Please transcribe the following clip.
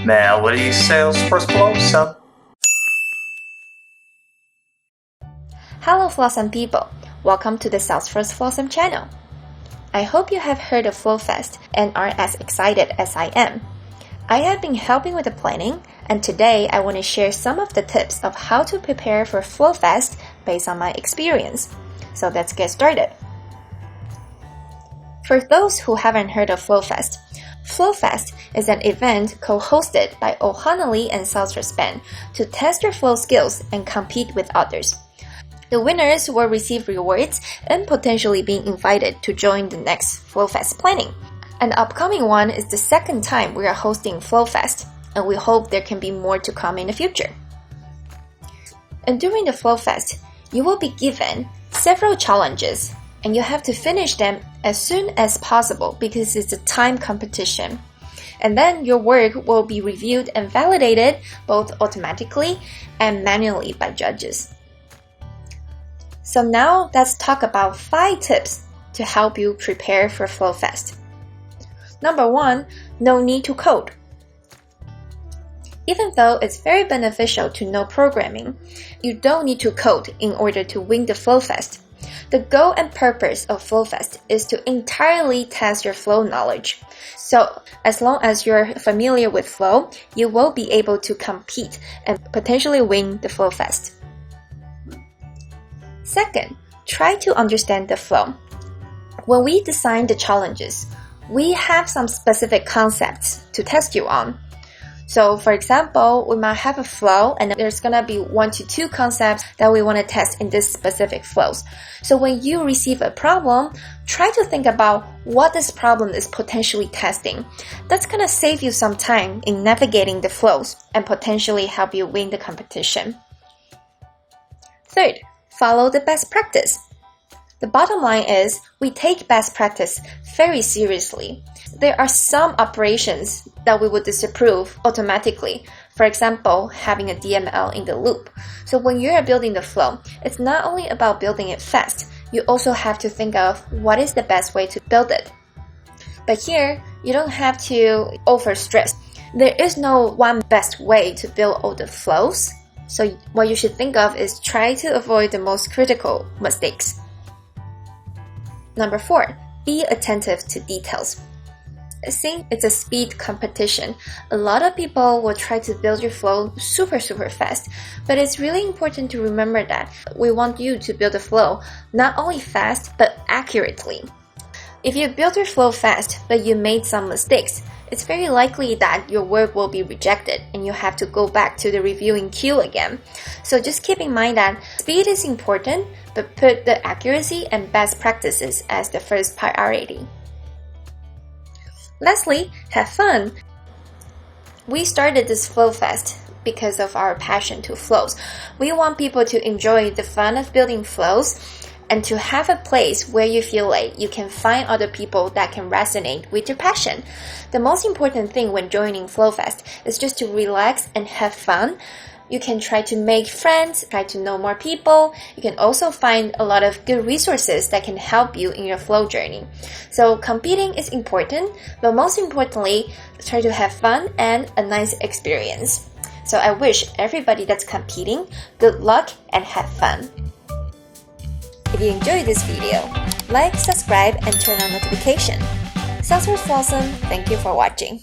Melody Salesforce Flowsome. Hello Flowsome people, welcome to the Salesforce Flowsome channel. I hope you have heard of FlowFest and are as excited as I am. I have been helping with the planning, and today I want to share some of the tips of how to prepare for FlowFest based on my experience. So let's get started. For those who haven't heard of FlowFest, FlowFest is an event co-hosted by O'Hanley and Salesforce Band to test your flow skills and compete with others. The winners will receive rewards and potentially being invited to join the next FlowFest planning. An upcoming one is the second time we are hosting FlowFest, and we hope there can be more to come in the future. And during the FlowFest, you will be given several challenges, and you have to finish them as soon as possible because it's a time competition. And then your work will be reviewed and validated both automatically and manually by judges. So now let's talk about 5 tips to help you prepare for FlowFest. Number 1, no need to code. Even though it's very beneficial to know programming, you don't need to code in order to win the FlowFest. The goal and purpose of FlowFest is to entirely test your flow knowledge. So as long as you're familiar with flow, you will be able to compete and potentially win the FlowFest. Second, try to understand the flow. When we design the challenges, we have some specific concepts to test you on. So for example, we might have a flow and there's gonna be 1 to 2 concepts that we want to test in this specific flows. So when you receive a problem, try to think about what this problem is potentially testing. That's gonna save you some time in navigating the flows and potentially help you win the competition. Third, follow the best practice. The bottom line is we take best practice very seriously. There are some operations that we would disapprove automatically. For example, having a DML in the loop. So when you are building the flow, it's not only about building it fast, you also have to think of what is the best way to build it. But here, you don't have to overstress. There is no one best way to build all the flows. So what you should think of is try to avoid the most critical mistakes. Number 4, be attentive to details. Since it's a speed competition, a lot of people will try to build your flow super fast, but it's really important to remember that we want you to build a flow not only fast, but accurately. If you build your flow fast, but you made some mistakes, it's very likely that your work will be rejected and you have to go back to the reviewing queue again. So just keep in mind that speed is important, but put the accuracy and best practices as the first priority. Lastly, have fun. We started this FlowFest because of our passion to flows. We want people to enjoy the fun of building flows and to have a place where you feel like you can find other people that can resonate with your passion. The most important thing when joining FlowFest is just to relax and have fun. You can try to make friends, try to know more people. You can also find a lot of good resources that can help you in your flow journey. So competing is important, but most importantly, try to have fun and a nice experience. So I wish everybody that's competing good luck and have fun. If you enjoyed this video, like, subscribe, and turn on notification. Salesforce Flowsome, thank you for watching.